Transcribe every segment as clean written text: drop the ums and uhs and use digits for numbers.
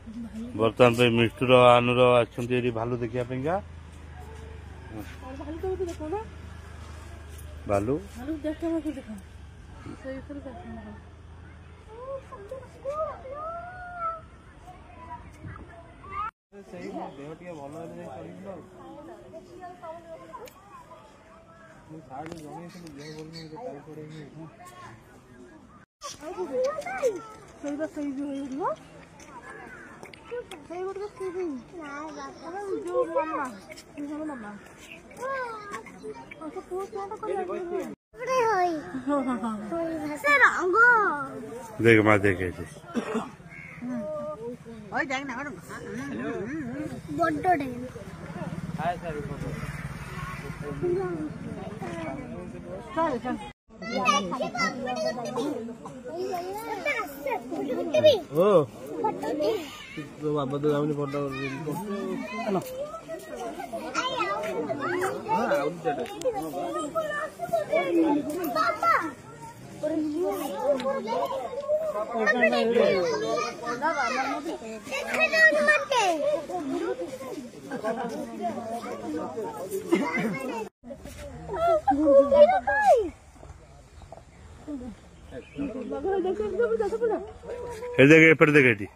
बर्तमान पे मिष्टुर आनुर आछंती भालू देखिया पेंगा भालू देख माँ देखे तो बाबा तो जाऊनी फोटो देखे एपट देखे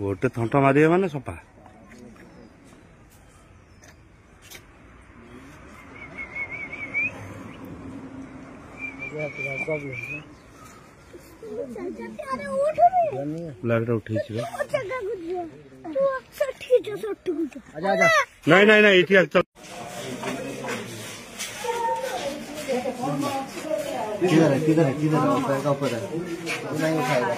गोटे थंट मारे माने सफा लाइट उठे नहीं नहीं नहीं इति चल किधर है ऊपर ऊपर है नहीं उठाएगा